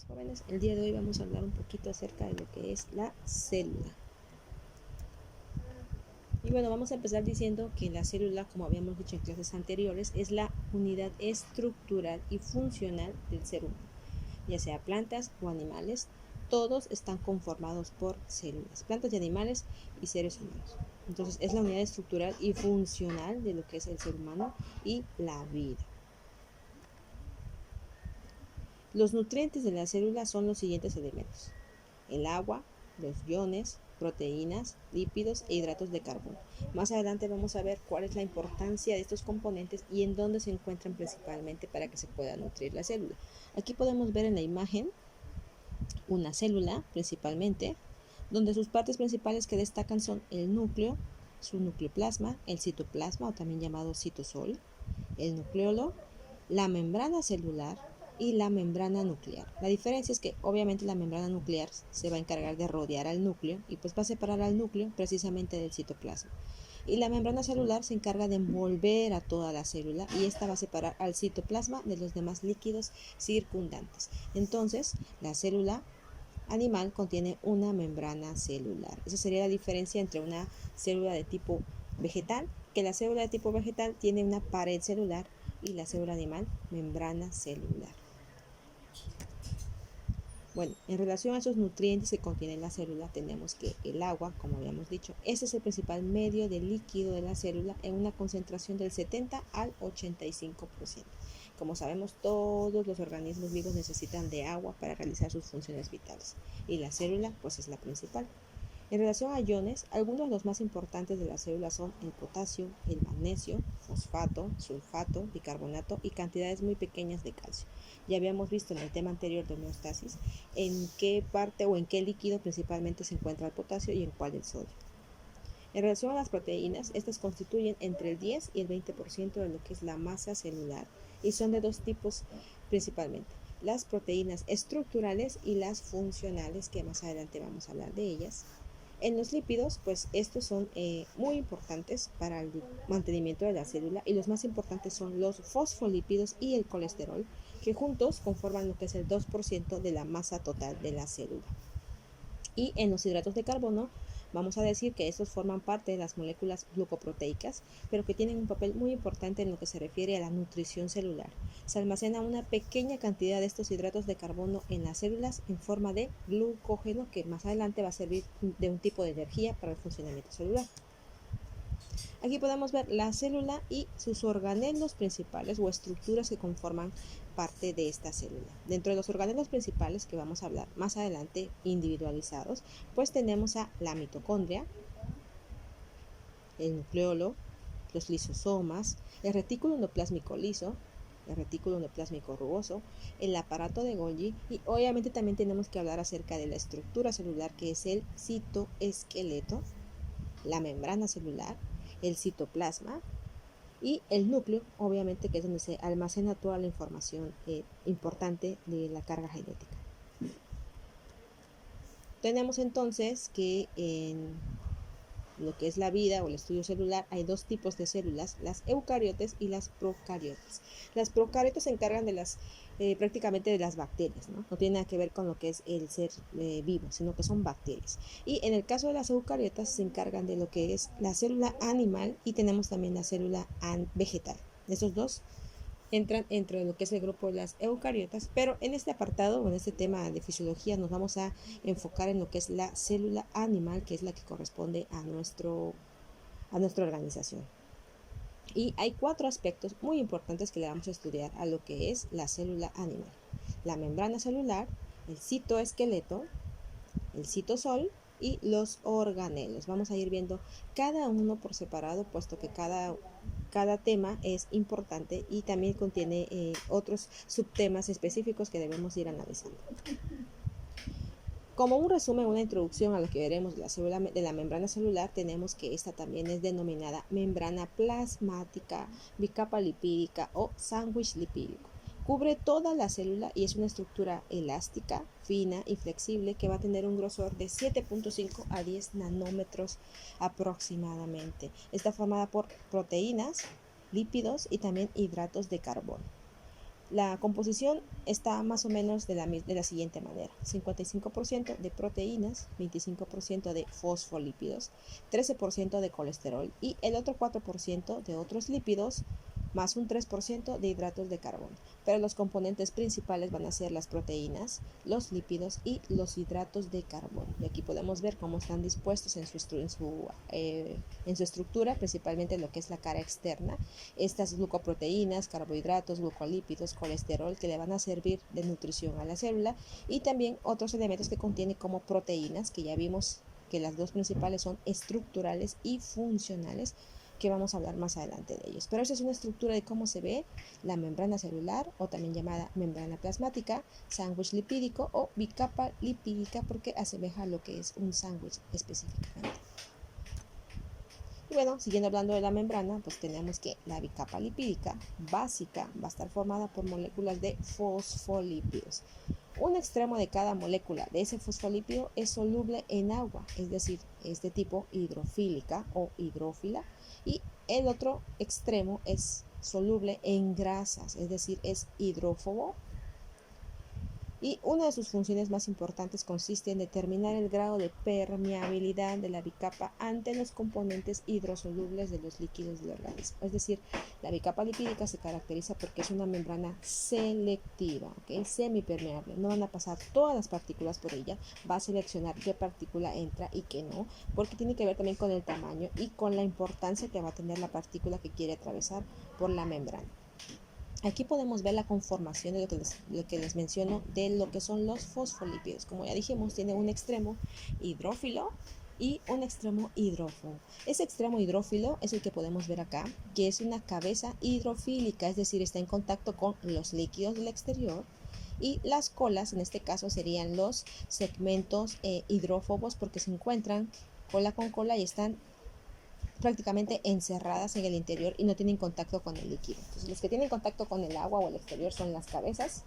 Jóvenes, el día de hoy vamos a hablar un poquito acerca de lo que es la célula. Y bueno, vamos a empezar diciendo que la célula, como habíamos dicho en clases anteriores, es la unidad estructural y funcional del ser humano, ya sea plantas o animales. Todos están conformados por células, plantas y animales y seres humanos. Entonces es la unidad estructural y funcional de lo que es el ser humano y la vida. Los nutrientes de la célula son los siguientes elementos: el agua, los iones, proteínas, lípidos e hidratos de carbono. Más adelante vamos a ver cuál es la importancia de estos componentes y en dónde se encuentran principalmente para que se pueda nutrir la célula. Aquí podemos ver en la imagen una célula principalmente, donde sus partes principales que destacan son el núcleo, su nucleoplasma, el citoplasma o también llamado citosol, el nucleolo, la membrana celular y la membrana nuclear. La diferencia es que obviamente la membrana nuclear se va a encargar de rodear al núcleo y pues va a separar al núcleo precisamente del citoplasma. Y la membrana celular se encarga de envolver a toda la célula y esta va a separar al citoplasma de los demás líquidos circundantes. Entonces, la célula animal contiene una membrana celular. Esa sería la diferencia entre una célula de tipo vegetal, que la célula de tipo vegetal tiene una pared celular, y la célula animal, membrana celular. Bueno, en relación a esos nutrientes que contiene la célula, tenemos que el agua, como habíamos dicho, ese es el principal medio de líquido de la célula en una concentración del 70 al 85%. Como sabemos, todos los organismos vivos necesitan de agua para realizar sus funciones vitales y la célula pues es la principal. En relación a iones, algunos de los más importantes de las células son el potasio, el magnesio, fosfato, sulfato, bicarbonato y cantidades muy pequeñas de calcio. Ya habíamos visto en el tema anterior de homeostasis en qué parte o en qué líquido principalmente se encuentra el potasio y en cuál el sodio. En relación a las proteínas, estas constituyen entre el 10 y el 20% de lo que es la masa celular y son de dos tipos principalmente: las proteínas estructurales y las funcionales, que más adelante vamos a hablar de ellas. En los lípidos, pues estos son muy importantes para el mantenimiento de la célula y los más importantes son los fosfolípidos y el colesterol, que juntos conforman lo que es el 2% de la masa total de la célula. Y en los hidratos de carbono, vamos a decir que estos forman parte de las moléculas glucoproteicas, pero que tienen un papel muy importante en lo que se refiere a la nutrición celular. Se almacena una pequeña cantidad de estos hidratos de carbono en las células en forma de glucógeno, que más adelante va a servir de un tipo de energía para el funcionamiento celular. Aquí podemos ver la célula y sus organelos principales o estructuras que conforman parte de esta célula. Dentro de los organelos principales que vamos a hablar más adelante, individualizados, pues tenemos a la mitocondria, el nucleolo, los lisosomas, el retículo endoplásmico liso, el retículo endoplásmico rugoso, el aparato de Golgi, y obviamente también tenemos que hablar acerca de la estructura celular, que es el citoesqueleto, la membrana celular, el citoplasma y el núcleo, obviamente, que es donde se almacena toda la información importante de la carga genética. Tenemos entonces que en lo que es la vida o el estudio celular hay dos tipos de células: las eucariotes y las procariotes. Las procariotes se encargan de las prácticamente de las bacterias, ¿no? No tiene nada que ver con lo que es el ser vivo, sino que son bacterias. Y en el caso de las eucariotas se encargan de lo que es la célula animal y tenemos también la célula vegetal. Esos dos entran dentro de lo que es el grupo de las eucariotas, pero en este apartado o en este tema de fisiología nos vamos a enfocar en lo que es la célula animal, que es la que corresponde a nuestra organización. Y hay 4 aspectos muy importantes que le vamos a estudiar a lo que es la célula animal: la membrana celular, el citoesqueleto, el citosol y los organelos. Vamos a ir viendo cada uno por separado, puesto que cada tema es importante y también contiene otros subtemas específicos que debemos ir analizando. Como un resumen, una introducción a lo que veremos de la membrana celular, tenemos que esta también es denominada membrana plasmática, bicapa lipídica o sándwich lipídico. Cubre toda la célula y es una estructura elástica, fina y flexible que va a tener un grosor de 7.5 a 10 nanómetros aproximadamente. Está formada por proteínas, lípidos y también hidratos de carbono. La composición está más o menos de la siguiente manera: 55% de proteínas, 25% de fosfolípidos, 13% de colesterol y el otro 4% de otros lípidos, más un 3% de hidratos de carbono. Pero los componentes principales van a ser las proteínas, los lípidos y los hidratos de carbono. Y aquí podemos ver cómo están dispuestos en su estructura, principalmente lo que es la cara externa. Estas glucoproteínas, carbohidratos, glucolípidos, colesterol, que le van a servir de nutrición a la célula, y también otros elementos que contiene como proteínas, que ya vimos que las dos principales son estructurales y funcionales, que vamos a hablar más adelante de ellos. Pero esa es una estructura de cómo se ve la membrana celular, o también llamada membrana plasmática, sándwich lipídico o bicapa lipídica, porque asemeja a lo que es un sándwich específicamente. Y bueno, siguiendo hablando de la membrana, pues tenemos que la bicapa lipídica básica va a estar formada por moléculas de fosfolípidos. Un extremo de cada molécula de ese fosfolípido es soluble en agua, es decir, es de tipo hidrofílica o hidrófila, y el otro extremo es soluble en grasas, es decir, es hidrófobo. Y una de sus funciones más importantes consiste en determinar el grado de permeabilidad de la bicapa ante los componentes hidrosolubles de los líquidos del organismo. Es decir, la bicapa lipídica se caracteriza porque es una membrana selectiva, ¿okay? Semipermeable. No van a pasar todas las partículas por ella, va a seleccionar qué partícula entra y qué no, porque tiene que ver también con el tamaño y con la importancia que va a tener la partícula que quiere atravesar por la membrana. Aquí podemos ver la conformación de lo que les menciono de lo que son los fosfolípidos. Como ya dijimos, tiene un extremo hidrófilo y un extremo hidrófobo. Ese extremo hidrófilo es el que podemos ver acá, que es una cabeza hidrofílica, es decir, está en contacto con los líquidos del exterior. Y las colas, en este caso, serían los segmentos hidrófobos, porque se encuentran cola con cola y están prácticamente encerradas en el interior y no tienen contacto con el líquido. Entonces, los que tienen contacto con el agua o el exterior son las cabezas,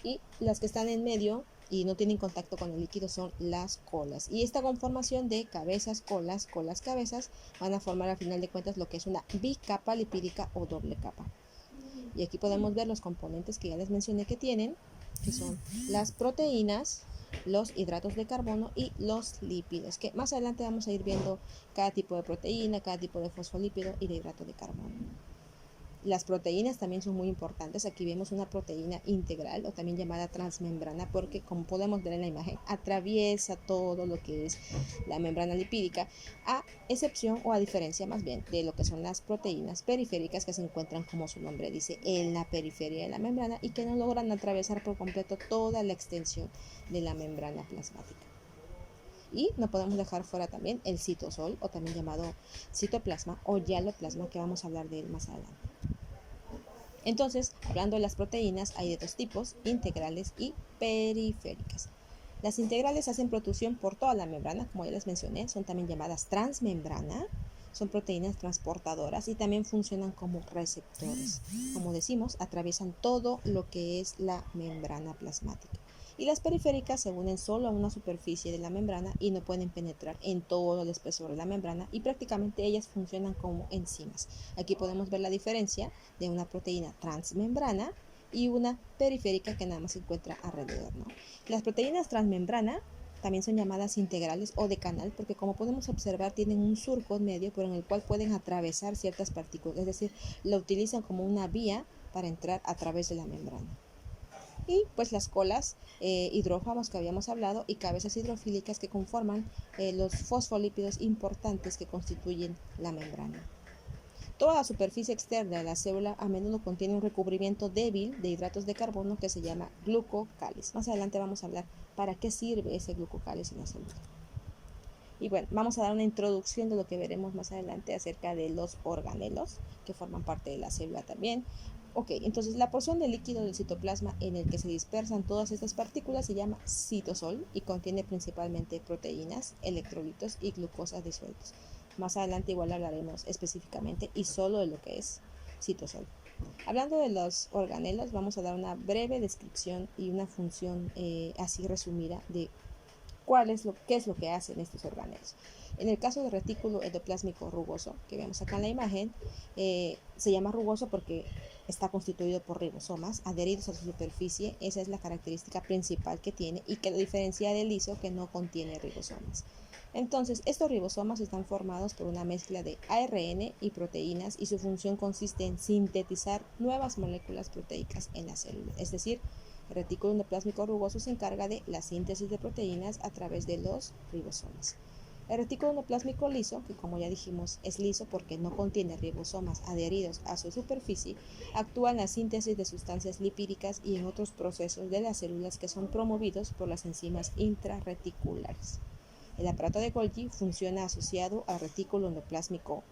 y las que están en medio y no tienen contacto con el líquido son las colas. Y esta conformación de cabezas, colas, colas, cabezas van a formar al final de cuentas lo que es una bicapa lipídica o doble capa. Y aquí podemos ver los componentes que ya les mencioné que tienen, que son las proteínas, los hidratos de carbono y los lípidos, que más adelante vamos a ir viendo cada tipo de proteína, cada tipo de fosfolípido y de hidrato de carbono. Las proteínas también son muy importantes. Aquí vemos una proteína integral, o también llamada transmembrana, porque como podemos ver en la imagen, atraviesa todo lo que es la membrana lipídica, a excepción, o a diferencia más bien, de lo que son las proteínas periféricas, que se encuentran, como su nombre dice, en la periferia de la membrana y que no logran atravesar por completo toda la extensión de la membrana plasmática. Y no podemos dejar fuera también el citosol, o también llamado citoplasma o hialoplasma, que vamos a hablar de él más adelante. Entonces, hablando de las proteínas, hay de dos tipos: integrales y periféricas. Las integrales hacen protrusión por toda la membrana, como ya les mencioné, son también llamadas transmembrana, son proteínas transportadoras y también funcionan como receptores. Como decimos, atraviesan todo lo que es la membrana plasmática. Y las periféricas se unen solo a una superficie de la membrana y no pueden penetrar en todo el espesor de la membrana, y prácticamente ellas funcionan como enzimas. Aquí podemos ver la diferencia de una proteína transmembrana y una periférica que nada más se encuentra alrededor, ¿no? Las proteínas transmembrana también son llamadas integrales o de canal, porque como podemos observar tienen un surco en medio por el cual pueden atravesar ciertas partículas, es decir, lo utilizan como una vía para entrar a través de la membrana. Y pues las colas hidrófobos que habíamos hablado, y cabezas hidrofílicas, que conforman los fosfolípidos importantes que constituyen la membrana. Toda la superficie externa de la célula a menudo contiene un recubrimiento débil de hidratos de carbono que se llama glucocáliz. Más adelante vamos a hablar para qué sirve ese glucocáliz en la célula. Y bueno, vamos a dar una introducción de lo que veremos más adelante acerca de los organelos, que forman parte de la célula también. Ok, entonces la porción de líquido del citoplasma en el que se dispersan todas estas partículas se llama citosol y contiene principalmente proteínas, electrolitos y glucosas disueltos. Más adelante igual hablaremos específicamente y solo de lo que es citosol. Hablando de los organelos, vamos a dar una breve descripción y una función así resumida de ¿Qué es lo que hacen estos organelos? En el caso del retículo endoplásmico rugoso, que vemos acá en la imagen, se llama rugoso porque está constituido por ribosomas adheridos a su superficie. Esa es la característica principal que tiene y que lo diferencia del liso, que no contiene ribosomas. Entonces, estos ribosomas están formados por una mezcla de ARN y proteínas, y su función consiste en sintetizar nuevas moléculas proteicas en la célula. Es decir, el retículo endoplásmico rugoso se encarga de la síntesis de proteínas a través de los ribosomas. El retículo endoplásmico liso, que como ya dijimos es liso porque no contiene ribosomas adheridos a su superficie, actúa en la síntesis de sustancias lipídicas y en otros procesos de las células que son promovidos por las enzimas intrarreticulares. El aparato de Golgi funciona asociado al retículo endoplásmico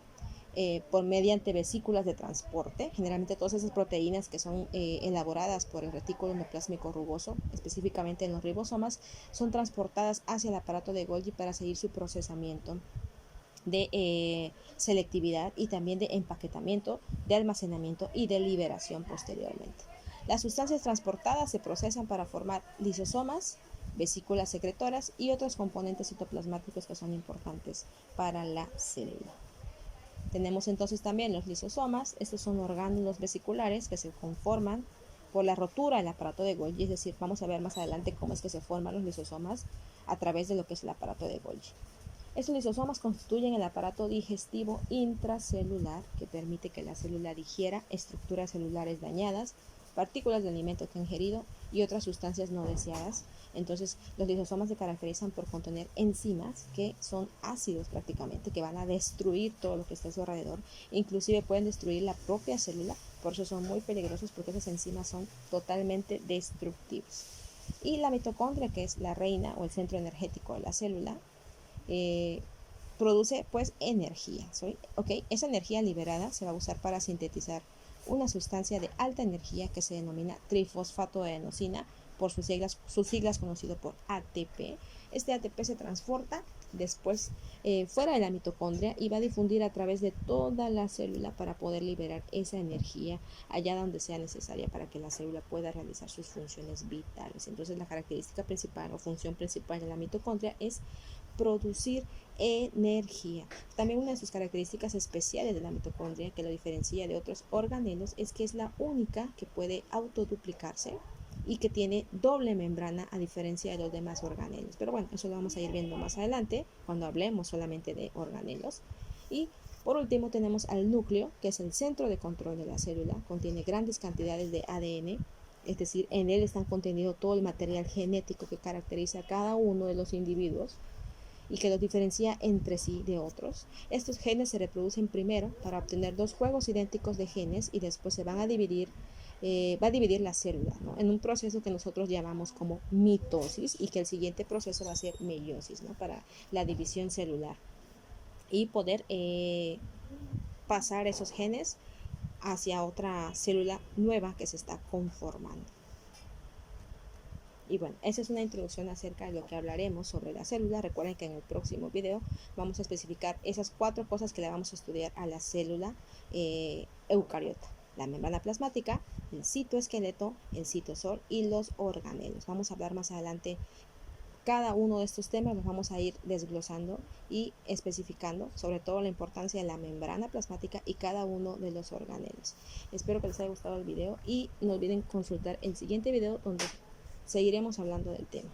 mediante vesículas de transporte. Generalmente todas esas proteínas que son elaboradas por el retículo endoplásmico rugoso, específicamente en los ribosomas, son transportadas hacia el aparato de Golgi para seguir su procesamiento de selectividad y también de empaquetamiento, de almacenamiento y de liberación posteriormente. Las sustancias transportadas se procesan para formar lisosomas, vesículas secretoras y otros componentes citoplasmáticos que son importantes para la célula. Tenemos entonces también los lisosomas. Estos son orgánulos vesiculares que se conforman por la rotura del aparato de Golgi, es decir, vamos a ver más adelante cómo es que se forman los lisosomas a través de lo que es el aparato de Golgi. Estos lisosomas constituyen el aparato digestivo intracelular que permite que la célula digiera estructuras celulares dañadas, partículas de alimento que ha ingerido y otras sustancias no deseadas. Entonces, los lisosomas se caracterizan por contener enzimas que son ácidos prácticamente, que van a destruir todo lo que está a su alrededor. Inclusive pueden destruir la propia célula, por eso son muy peligrosos, porque esas enzimas son totalmente destructivas. Y la mitocondria, que es la reina o el centro energético de la célula, produce pues energía. Esa energía liberada se va a usar para sintetizar una sustancia de alta energía que se denomina trifosfatoadenosina, por sus siglas conocido por ATP. Este ATP se transporta después fuera de la mitocondria y va a difundir a través de toda la célula para poder liberar esa energía allá donde sea necesaria para que la célula pueda realizar sus funciones vitales. Entonces, la característica principal o función principal de la mitocondria es producir energía. También una de sus características especiales de la mitocondria que lo diferencia de otros organelos es que es la única que puede autoduplicarse y que tiene doble membrana, a diferencia de los demás organelos. Pero bueno, eso lo vamos a ir viendo más adelante cuando hablemos solamente de organelos. Y por último tenemos al núcleo, que es el centro de control de la célula. Contiene grandes cantidades de ADN, es decir, en él está contenido todo el material genético que caracteriza a cada uno de los individuos y que los diferencia entre sí de otros. Estos genes se reproducen primero para obtener dos juegos idénticos de genes y después se van a dividir, va a dividir la célula, ¿no?, en un proceso que nosotros llamamos como mitosis, y que el siguiente proceso va a ser meiosis, ¿no?, para la división celular y poder pasar esos genes hacia otra célula nueva que se está conformando. Y bueno, esa es una introducción acerca de lo que hablaremos sobre la célula. Recuerden que en el próximo video vamos a especificar esas 4 cosas que le vamos a estudiar a la célula eucariota: la membrana plasmática, el citoesqueleto, el citosol y los organelos. Vamos a hablar más adelante cada uno de estos temas, los vamos a ir desglosando y especificando, sobre todo la importancia de la membrana plasmática y cada uno de los organelos. Espero que les haya gustado el video y no olviden consultar el siguiente video donde seguiremos hablando del tema.